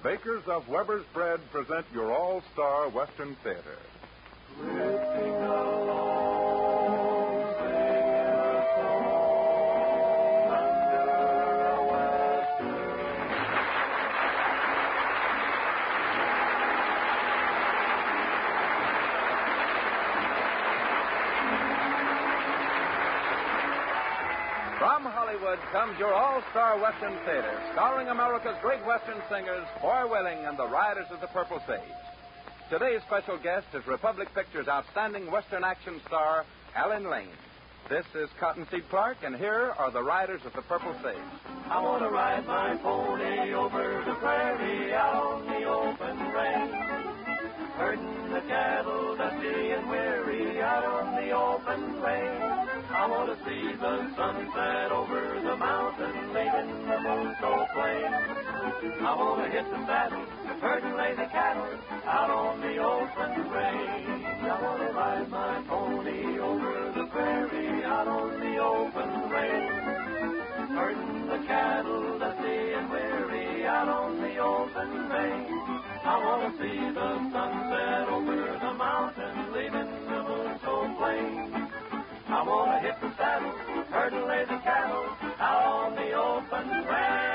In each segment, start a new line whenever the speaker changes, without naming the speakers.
bakers of Weber's Bread present your all-star Western Theater.
Drifting along, singing a song under a western.
From Hollywood comes your all-star Western Theater, starring America's great Western singers, Foy Willing and the Riders of the Purple Sage. Today's special guest is Republic Pictures' outstanding Western action star, Alan Lane. This is Cottonseed Clark, and here are the Riders of the Purple Sage.
I want to ride my pony over the prairie out on the open range, herding the cattle dusty and weary out on the open range. I want to see the sunset over the mountain, leaving the moon so plain. I want to hit the saddle, herd and lay the cattle out on the open range. I want to ride my pony over the prairie out on the open range, herding the cattle dusty and weary out on the open range. I want to see the sunset over the mountain, leaving the moon so plain. I want to hit the saddle, herd and lay the cattle out on the open range.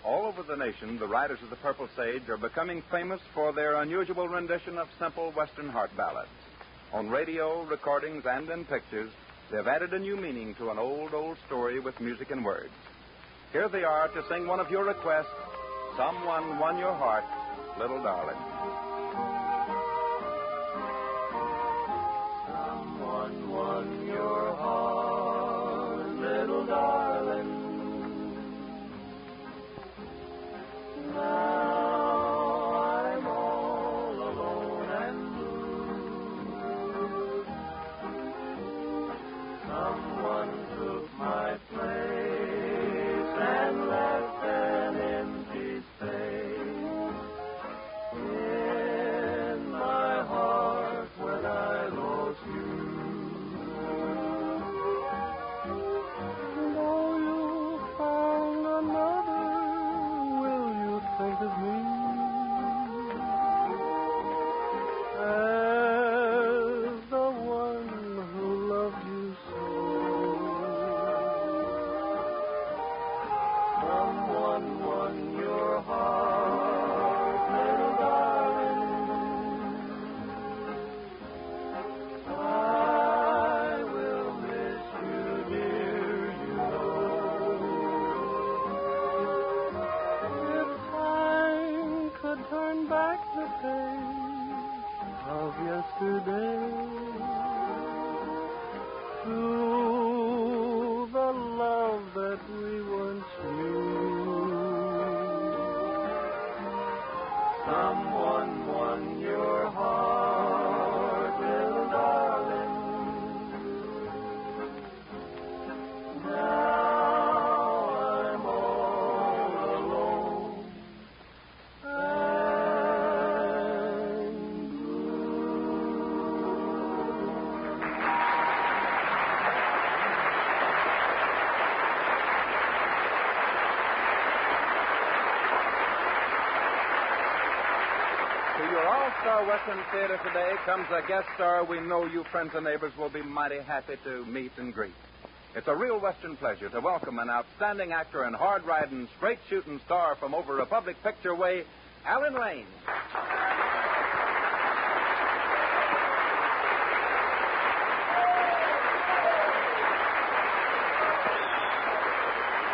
All over the nation, the Riders of the Purple Sage are becoming famous for their unusual rendition of simple Western heart ballads. On radio, recordings, and in pictures, they've added a new meaning to an old story with music and words. Here they are to sing one of your requests, Someone Won Your Heart, Little Darling.
Someone won your heart, little darling. Now I'm all alone and blue. Someone took my place and left an empty space in my heart when I lost you. Though you found another, think of me as the one who loved you so. Someone won your heart, little darling. I will miss you, dear, you know. Could turn back the page of yesterday to the love that we once knew. Someone won your heart, little darling. Now I'm all alone.
To your All-Star Western Theater today comes a guest star we know you friends and neighbors will be mighty happy to meet and greet. It's a real Western pleasure to welcome an outstanding actor and hard-riding, straight-shooting star from over Republic Picture Way, Alan Lane.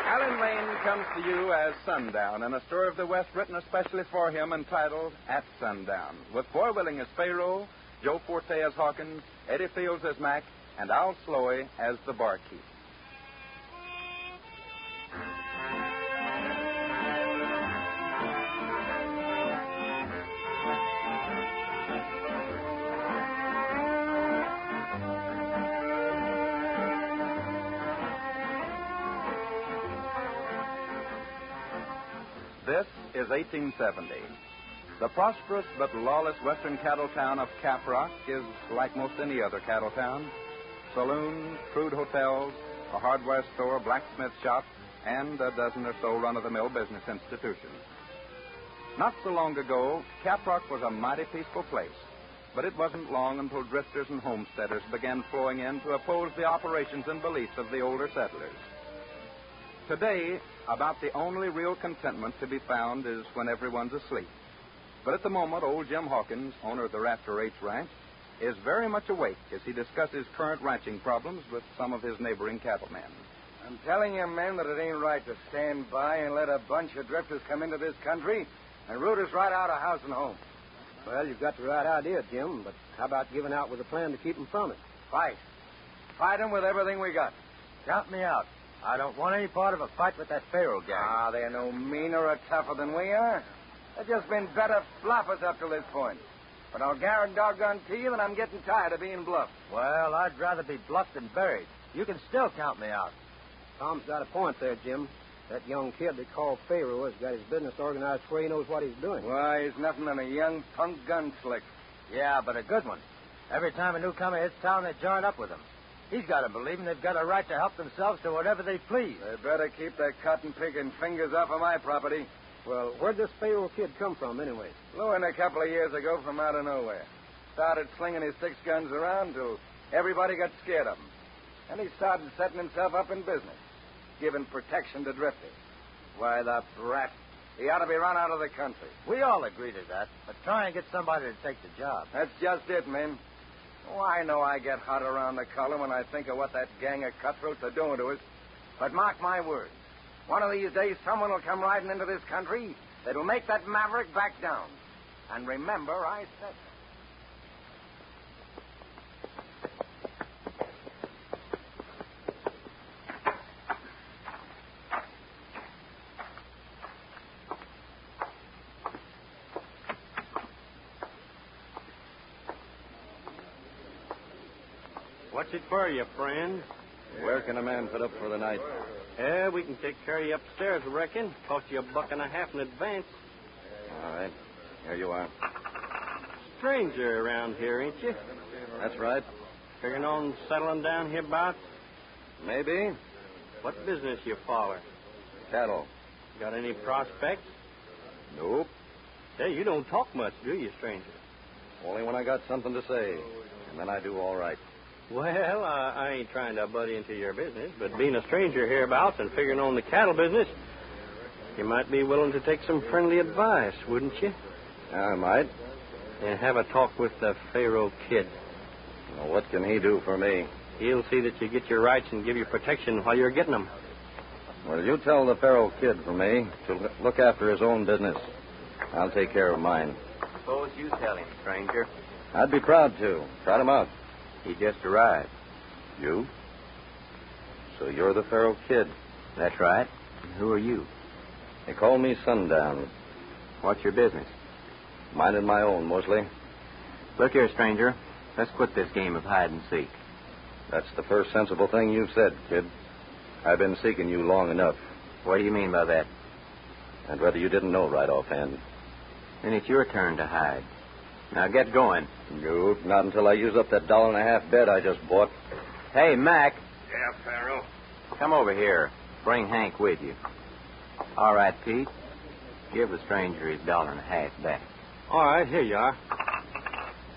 Alan Lane comes to you as Sundown in a story of the West written especially for him entitled At Sundown, with Boy Willing as Pharaoh, Joe Forte as Hawkins, Eddie Fields as Mac, and Al Sloey as the barkeep. This is 1870. The prosperous but lawless western cattle town of Caprock is like most any other cattle town. Saloons, crude hotels, a hardware store, blacksmith shop, and a dozen or so run-of-the-mill business institutions. Not so long ago, Caprock was a mighty peaceful place, but it wasn't long until drifters and homesteaders began flowing in to oppose the operations and beliefs of the older settlers. Today, about the only real contentment to be found is when everyone's asleep. But at the moment, old Jim Hawkins, owner of the Rafter H Ranch, is very much awake as he discusses current ranching problems with some of his neighboring cattlemen.
I'm telling you, men, that it ain't right to stand by and let a bunch of drifters come into this country and root us right out of house and home.
Well, you've got the right idea, Jim, but how about giving out with a plan to keep them from it?
Fight. Fight them with everything we got.
Count me out. I don't want any part of a fight with that Pharaoh gang.
They're no meaner or tougher than we are. They've just been better bluffers up to this point. But I'll guarantee you that I'm getting tired of being bluffed.
Well, I'd rather be bluffed than buried. You can still count me out.
Tom's got a point there, Jim. That young kid they call Pharaoh has got his business organized where he knows what he's doing.
Why, he's nothing but a young punk gunslick.
Yeah, but a good one. Every time a newcomer hits town, they join up with him. He's got to believe they've got a right to help themselves to whatever they please.
They better keep their cotton-picking fingers off of my property.
Well, where'd this Pharaoh kid come from, anyway?
Flew in a couple of years ago from out of nowhere. Started slinging his 6 guns around till everybody got scared of him. And he started setting himself up in business, giving protection to drifters. Why, the brat. He ought to be run out of the country.
We all agree to that, but try and get somebody to take the job.
That's just it, men. Oh, I know I get hot around the collar when I think of what that gang of cutthroats are doing to us. But mark my words. One of these days, someone will come riding into this country that'll make that maverick back down. And remember, I said
What's it for you, friend?
Where can a man put up for the night?
Yeah, we can take care of you upstairs, I reckon. Cost you $1.50 in advance.
All right. Here you are.
Stranger around here, ain't you?
That's right.
Figuring on settling down hereabouts?
Maybe.
What business you follow?
Cattle.
Got any prospects?
Nope.
Hey, you don't talk much, do you, stranger?
Only when I got something to say. And then I do all right.
Well, I ain't trying to butt into your business, but being a stranger hereabouts and figuring on the cattle business, you might be willing to take some friendly advice, wouldn't you?
I might.
And have a talk with the Pharaoh kid.
Well, what can he do for me?
He'll see that you get your rights and give you protection while you're getting them.
Well, you tell the Pharaoh kid for me to look after his own business. I'll take care of mine.
Suppose you tell him, stranger.
I'd be proud to. Trot him out.
He just arrived.
You? So you're the Pharaoh kid?
That's right. Who are you?
They call me Sundown.
What's your business?
Minding my own, mostly.
Look here, stranger. Let's quit this game of hide and seek.
That's the first sensible thing you've said, kid. I've been seeking you long enough.
What do you mean by that?
I'd rather you didn't know right offhand.
Then it's your turn to hide. Now get going.
Nope, not until I use up that $1.50 bed I just bought.
Hey, Mac.
Yeah, Pharaoh.
Come over here. Bring Hank with you. All right, Pete. Give the stranger his $1.50 back.
All right, here you are.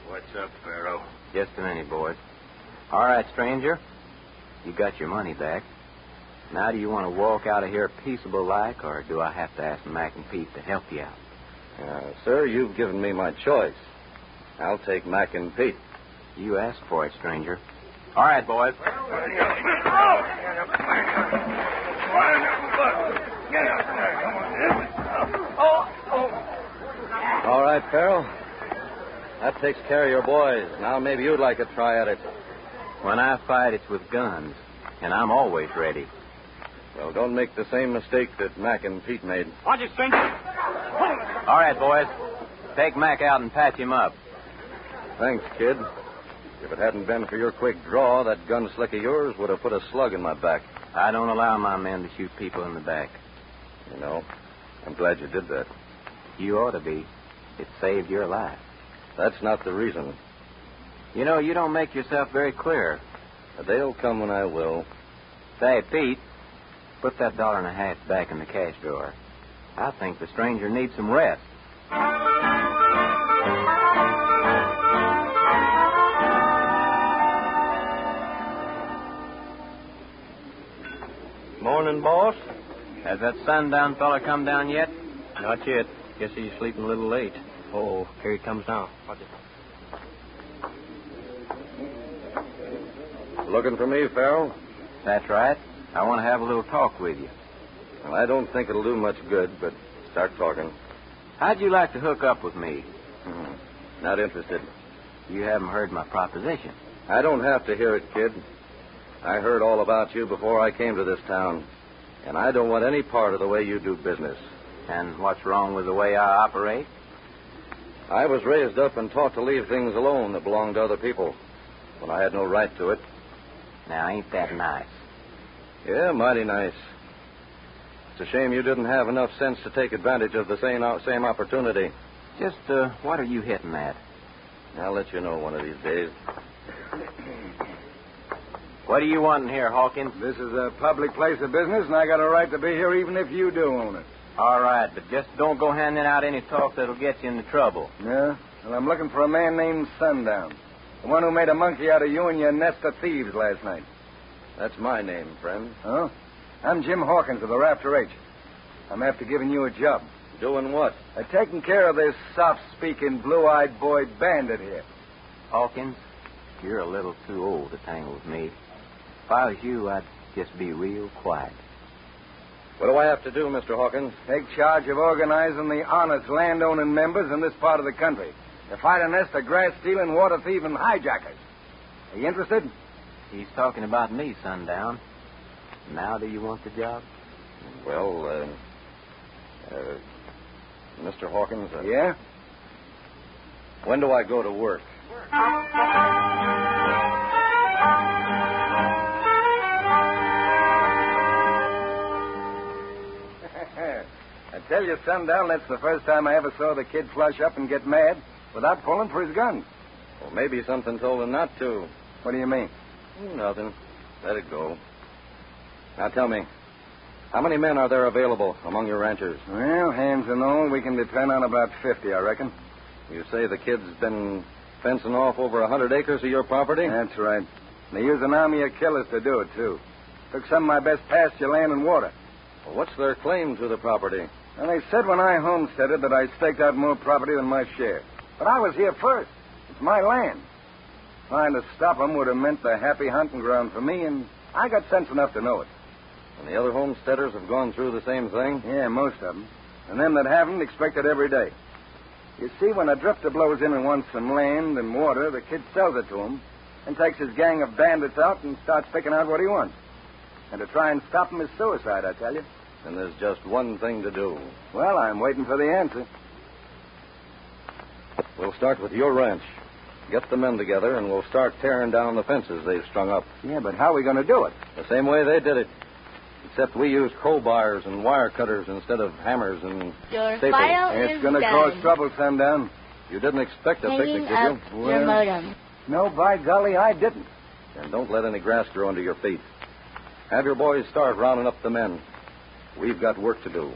What's up, Pharaoh?
Just a minute, boys. All right, stranger. You got your money back. Now, do you want to walk out of here peaceable like, or do I have to ask Mac and Pete to help you out?
Sir, you've given me my choice. I'll take Mac and Pete.
You asked for it, stranger. All right, boys.
All right, Farrell. That takes care of your boys. Now maybe you'd like a try at it.
When I fight, it's with guns, and I'm always ready.
Well, don't make the same mistake that Mac and Pete made.
Watch it, stranger.
All right, boys. Take Mac out and patch him up.
Thanks, kid. If it hadn't been for your quick draw, that gunslick of yours would have put a slug in my back.
I don't allow my men to shoot people in the back.
You know, I'm glad you did that.
You ought to be. It saved your life.
That's not the reason.
You know, you don't make yourself very clear.
A day'll come when I will.
Say, Pete, put that $1.50 back in the cash drawer. I think the stranger needs some rest.
Morning, boss.
Has that sundown fella come down yet?
Not yet. Guess he's sleeping a little late. Oh, here he comes now. Watch it.
Looking for me, Farrell?
That's right. I want to have a little talk with you.
Well, I don't think it'll do much good, but start talking.
How'd you like to hook up with me?
Not interested.
You haven't heard my proposition.
I don't have to hear it, kid. I heard all about you before I came to this town, and I don't want any part of the way you do business.
And what's wrong with the way I operate?
I was raised up and taught to leave things alone that belonged to other people when I had no right to it.
Now, ain't that nice?
Yeah, mighty nice. It's a shame you didn't have enough sense to take advantage of the same opportunity.
Just, what are you hitting at?
I'll let you know one of these days.
What do you want in here, Hawkins?
This is a public place of business, and I got a right to be here even if you do own it.
All right, but just don't go handing out any talk that'll get you into trouble.
Yeah? Well, I'm looking for a man named Sundown. The one who made a monkey out of you and your nest of thieves last night.
That's my name, friend.
Huh? I'm Jim Hawkins of the Rafter H. I'm after giving you a job.
Doing what?
Taking care of this soft-speaking, blue-eyed boy bandit here.
Hawkins, you're a little too old to tangle with me. If I was you, I'd just be real quiet.
What do I have to do, Mr. Hawkins?
Take charge of organizing the honest landowning members in this part of the country to fight a nest of grass-stealing, water-thieving hijackers. Are you interested?
He's talking about me, Sundown. Now do you want the job?
Well, Mr. Hawkins.
Yeah?
When do I go to work?
I tell you, Sundown, that's the first time I ever saw the kid flush up and get mad without pulling for his gun.
Well, maybe something told him not to.
What do you mean?
Nothing. Let it go. Now tell me, how many men are there available among your ranchers?
Well, hands and all, we can depend on about 50, I reckon.
You say the kid's been fencing off over 100 acres of your property?
That's right. They use an army of killers to do it, too. Took some of my best pasture land and water.
Well, what's their claim to the property?
And they said when I homesteaded that I staked out more property than my share. But I was here first. It's my land. Trying to stop them would have meant the happy hunting ground for me, and I got sense enough to know it.
And the other homesteaders have gone through the same thing?
Yeah, most of them. And them that haven't expect it every day. You see, when a drifter blows in and wants some land and water, the kid sells it to him and takes his gang of bandits out and starts picking out what he wants. And to try and stop him is suicide, I tell you.
And there's just one thing to do.
Well, I'm waiting for the answer.
We'll start with your ranch. Get the men together, and we'll start tearing down the fences they've strung up.
Yeah, but how are we going to do it?
The same way they did it. Except we use crowbars and wire cutters instead of hammers and
Your
staples.
file is
It's going to
done.
cause trouble, Sundown.
You didn't expect a
Hanging
picnic,
up
did you?
your modem.
No, by golly, I didn't.
And don't let any grass grow under your feet. Have your boys start rounding up the men. We've got work to do.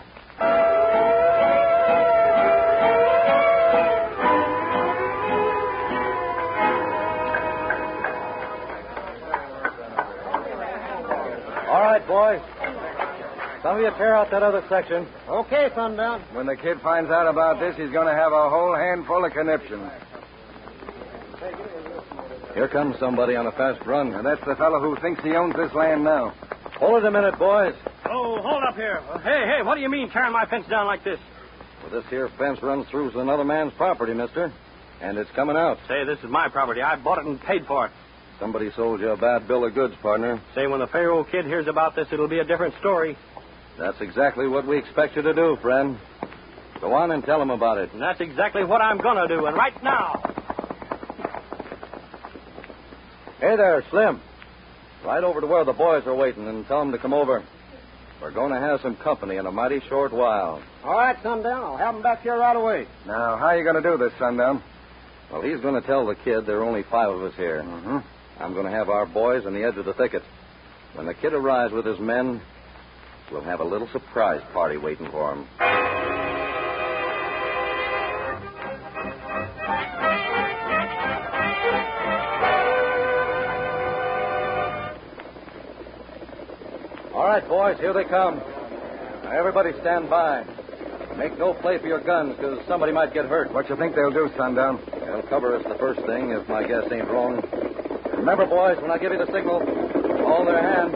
boys. Some of you tear out that other section.
Okay, Sundown.
When the kid finds out about this, he's going to have a whole handful of conniptions.
Here comes somebody on a fast run.
And that's the fellow who thinks he owns this land now.
Hold it a minute, boys.
Oh, hold up here. Hey, what do you mean tearing my fence down like this?
Well, this here fence runs through another man's property, mister. And it's coming out.
Say, this is my property. I bought it and paid for it.
Somebody sold you a bad bill of goods, partner.
Say, when the Pharaoh kid hears about this, it'll be a different story.
That's exactly what we expect you to do, friend. Go on and tell him about it.
And that's exactly what I'm going to do, and right now.
Hey there, Slim. Ride over to where the boys are waiting and tell them to come over. We're going to have some company in a mighty short while.
All right, Sundown. I'll have them back here right away.
Now, how are you going to do this, Sundown?
Well, he's going to tell the kid there are only 5 of us here.
Mm-hmm.
I'm going to have our boys on the edge of the thicket. When the kid arrives with his men, we'll have a little surprise party waiting for him. All right, boys, here they come. Now, everybody stand by. Make no play for your guns, because somebody might get hurt.
What you think they'll do, Sundown?
They'll cover us the first thing, if my guess ain't wrong. Remember, boys, when I give you the signal, hold their hand.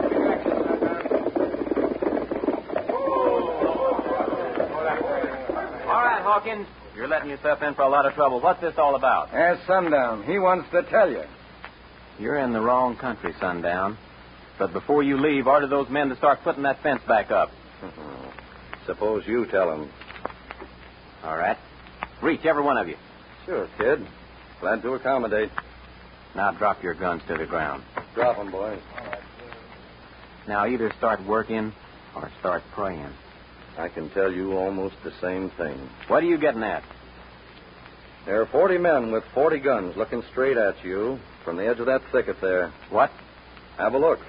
All right, Hawkins. You're letting yourself in for a lot of trouble. What's this all about?
Ask Sundown. He wants to tell you.
You're in the wrong country, Sundown. But before you leave, order those men to start putting that fence back up.
Suppose you tell him.
All right. Reach, every one of you.
Sure, kid. Glad to accommodate.
Now drop your guns to the ground.
Drop 'em, boys.
Now either start working or start praying.
I can tell you almost the same thing.
What are you getting at?
There are 40 men with 40 guns looking straight at you from the edge of that thicket there.
What?
Have a look.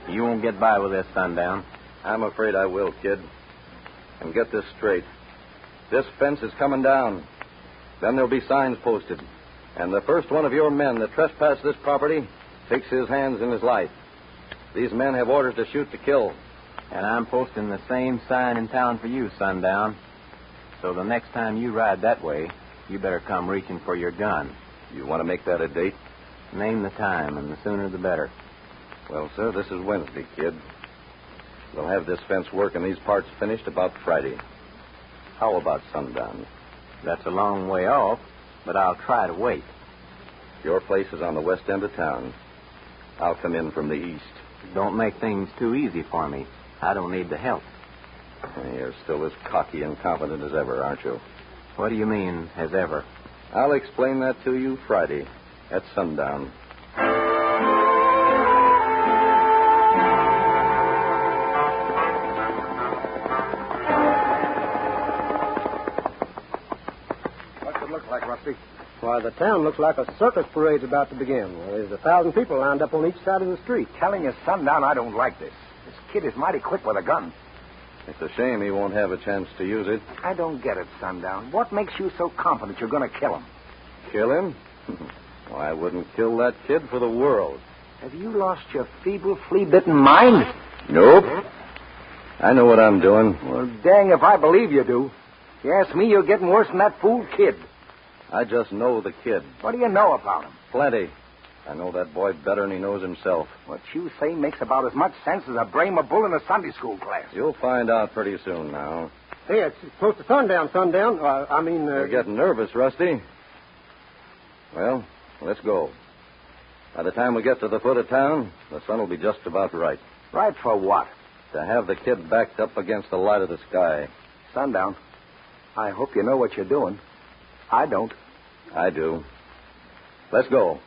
You won't get by with this, Sundown.
I'm afraid I will, kid. And get this straight. This fence is coming down. Then there'll be signs posted. And the first one of your men that trespass this property takes his hands in his life. These men have orders to shoot to kill.
And I'm posting the same sign in town for you, Sundown. So the next time you ride that way, you better come reaching for your gun.
You want to make that a date?
Name the time, and the sooner the better.
Well, sir, this is Wednesday, kid. We'll have this fence work and these parts finished about Friday. How about sundown?
That's a long way off, but I'll try to wait.
Your place is on the west end of town. I'll come in from the east.
Don't make things too easy for me. I don't need the help.
You're still as cocky and confident as ever, aren't you?
What do you mean, as ever?
I'll explain that to you Friday at sundown.
What's it look like, Rusty?
Why, the town looks like a circus parade's about to begin. Well, there's 1,000 people lined up on each side of the street.
Telling you, Sundown, I don't like this. This kid is mighty quick with a gun.
It's a shame he won't have a chance to use it.
I don't get it, Sundown. What makes you so confident you're going to kill him?
Kill him? Well, I wouldn't kill that kid for the world.
Have you lost your feeble, flea-bitten mind?
Nope. I know what I'm doing.
Well, dang if I believe you do. If you ask me, you're getting worse than that fool kid.
I just know the kid.
What do you know about him?
Plenty. I know that boy better than he knows himself.
What you say makes about as much sense as a Brahma bull in a Sunday school class.
You'll find out pretty soon now.
Hey, it's close to sundown.
You're getting nervous, Rusty. Well, let's go. By the time we get to the foot of town, the sun will be just about right.
Right for what?
To have the kid backed up against the light of the sky.
Sundown, I hope you know what you're doing. I don't.
I do. Let's go.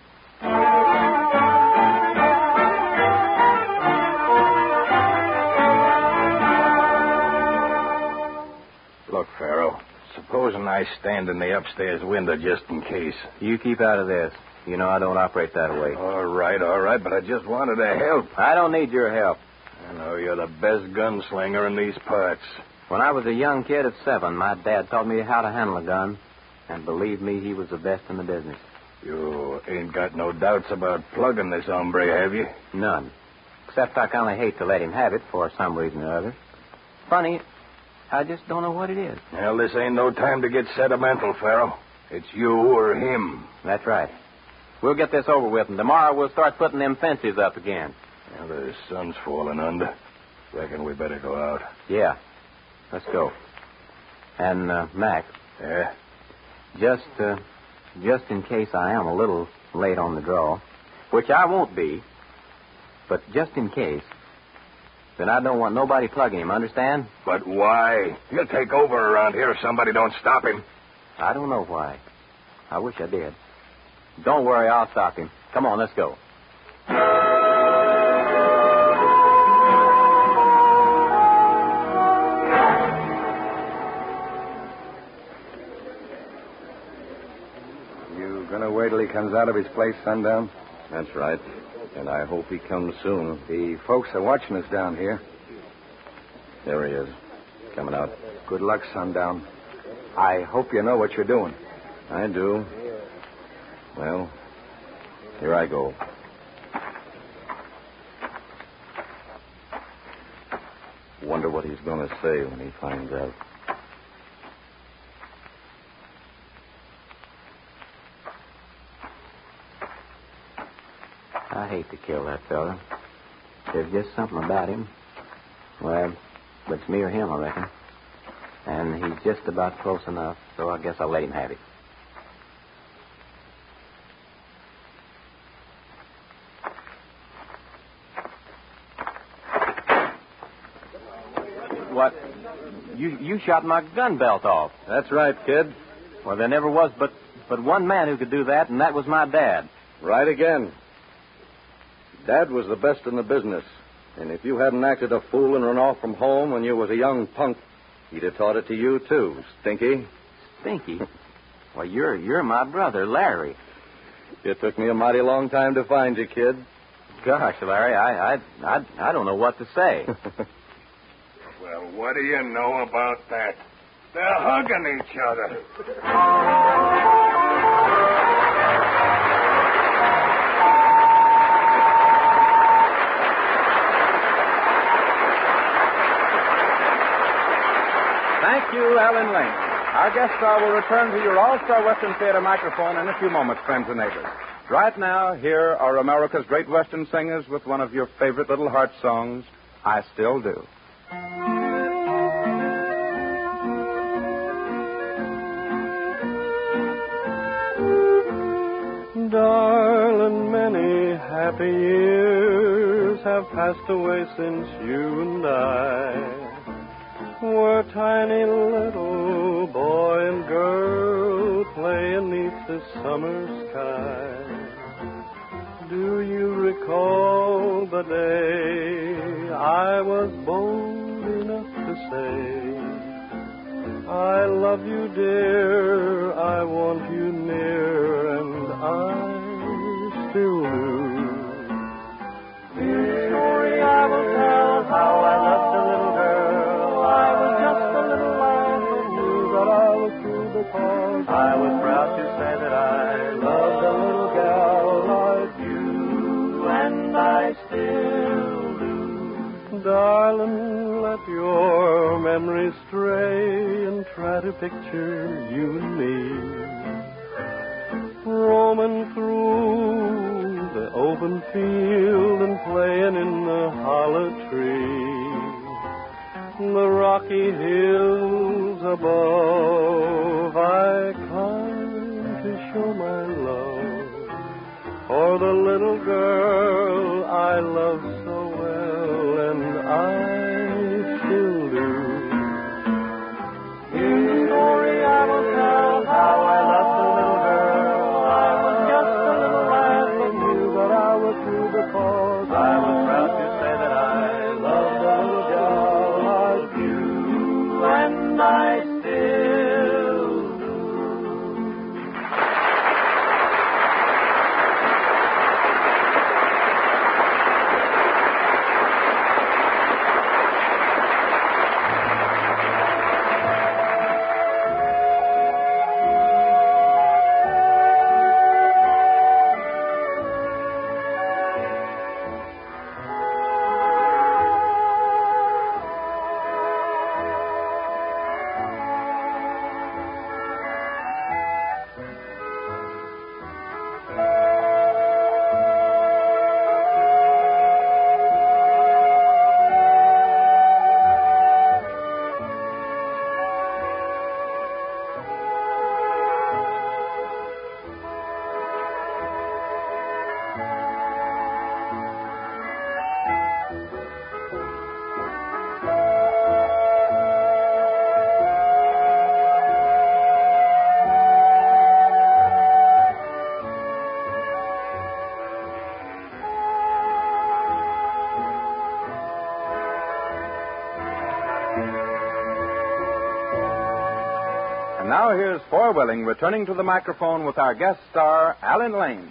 Look, Pharaoh, supposing I stand in the upstairs window just in case.
You keep out of this. You know I don't operate that way.
All right, but I just wanted to help.
I don't need your help.
I know you're the best gunslinger in these parts.
When I was a young kid of 7, my dad taught me how to handle a gun. And believe me, he was the best in the business.
You ain't got no doubts about plugging this hombre, have you?
None. except I kind of hate to let him have it for some reason or other. Funny, I just don't know what it is.
Well, this ain't no time to get sentimental, Pharaoh. It's you or him.
That's right. We'll get this over with, and tomorrow we'll start putting them fences up again.
Well, the sun's falling under. Reckon we better go out.
Yeah. Let's go. And, Mac.
Yeah?
Just in case I am a little late on the draw, which I won't be, but just in case, then I don't want nobody plugging him, understand?
But why? He'll take over around here if somebody don't stop him.
I don't know why. I wish I did. Don't worry, I'll stop him. Come on, let's go.
You gonna wait till he comes out of his place sundown?
That's right. And I hope he comes soon.
The folks are watching us down here.
There he is. Coming out.
Good luck, sundown. I hope you know what you're doing.
I do. Well, here I go. Wonder what he's going to say when he finds out.
I hate to kill that fella. There's just something about him. Well, but it's me or him, I reckon. And he's just about close enough, so I guess I'll let him have it. What? You shot my gun belt off.
That's right, kid.
Well, there never was but one man who could do that, and that was my dad.
Right again. Dad was the best in the business. And if you hadn't acted a fool and run off from home when you was a young punk, he'd have taught it to you, too, Stinky.
Stinky? Well, you're my brother, Larry.
It took me a mighty long time to find you, kid.
Gosh, Larry, I don't know what to say.
Well, what do you know about that? They're hugging each other.
Thank you, Alan Lane. Our guest star will return to your All-Star Western Theater microphone in a few moments, friends and neighbors. Right now, here are America's great Western singers with one of your favorite little heart songs, I Still Do.
Darling, many happy years have passed away since you and I were tiny little boy and girl playing neath the summer sky. Do you recall the day I was bold enough to say, I love you, dear, I want you near, and I still do. In the story I will tell how I loved the little girl. I was just a little lad who knew that I was true because I was proud to say that I loved a little gal like you, and I still do. Darling, let your memory stray and try to picture you and me roaming through the open field and playing in the hollow tree. The rocky hills above I climb to show my love for the little girl I love so well, and I still do. In the story I will tell how I loved the little girl. I was just a little lad but knew that I was true because I was proud to say that I loved a little girl. And I still
now here's Foy Willing returning to the microphone with our guest star, Alan Lane.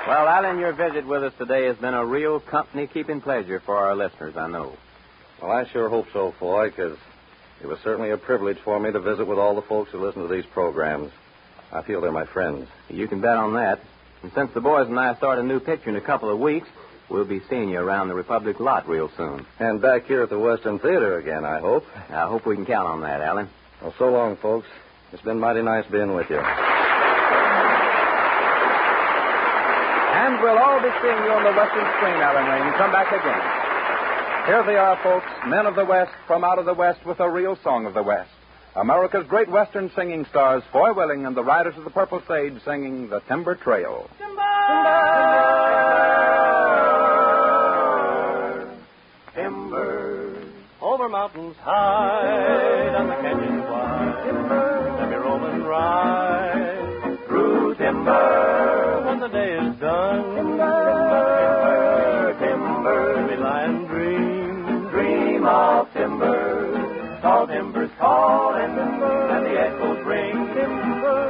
Well, Alan, your visit with us today has been a real company-keeping pleasure for our listeners, I know.
Well, I sure hope so, Foy, because it was certainly a privilege for me to visit with all the folks who listen to these programs. I feel they're my friends.
You can bet on that. And since the boys and I start a new picture in a couple of weeks, we'll be seeing you around the Republic lot real soon.
And back here at the Western Theater again, I hope.
I hope we can count on that, Alan.
Well, so long, folks. It's been mighty nice being with you.
And we'll all be seeing you on the Western screen, Alan Lane. Come back again. Here they are, folks, men of the West from out of the West with a real song of the West. America's great Western singing stars, Foy Willing and the Riders of the Purple Sage, singing The Timber Trail.
Timber, over mountains high, down the canyons wide. Timber, let me roam and ride through timber when the day is done. Timber, timber, let me lie and dream of timber. Tall timbers calling, and the echoes ring.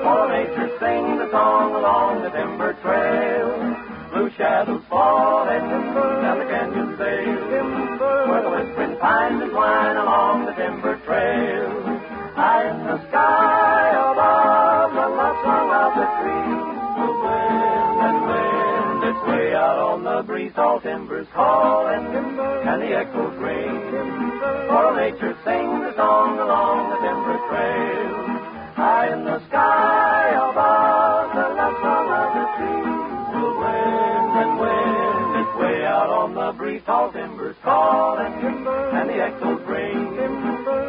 All nature sing the song along the timber trail. Blue shadows falling, down the canyon sail. Where the whispering pines entwine along the timber trail. High in the sky above, the love song of the trees. The wind and wind, it's way out on the breeze. Tall timbers calling, and the echoes ring. For nature sing the song along the timber trail. High in the sky above, the love song of the trees. The wind and wind, it's way out on the breeze. Tall timbers calling, and the echoes ring.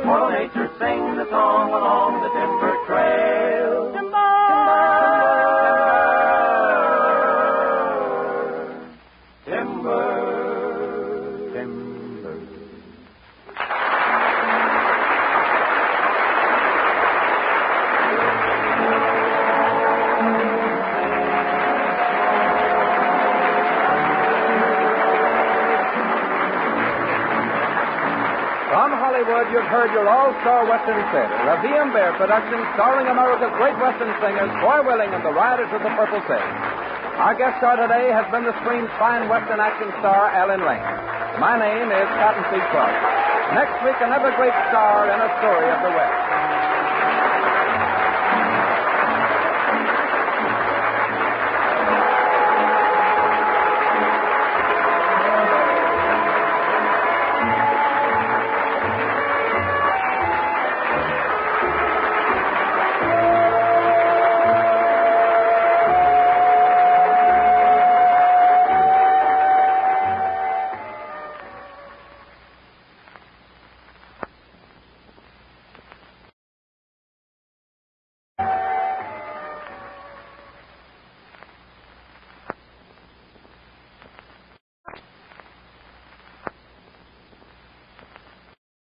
For nature sing the song along the timber trail.
From Hollywood, you've heard your all-star Western Theater, a V.M. Bear production starring America's great Western singers, Foy Willing and the Riders of the Purple Sage. Our guest star today has been the screen's fine Western action star, Alan Lane. My name is Cottonseed Clark. Next week, another great star in a story of the West.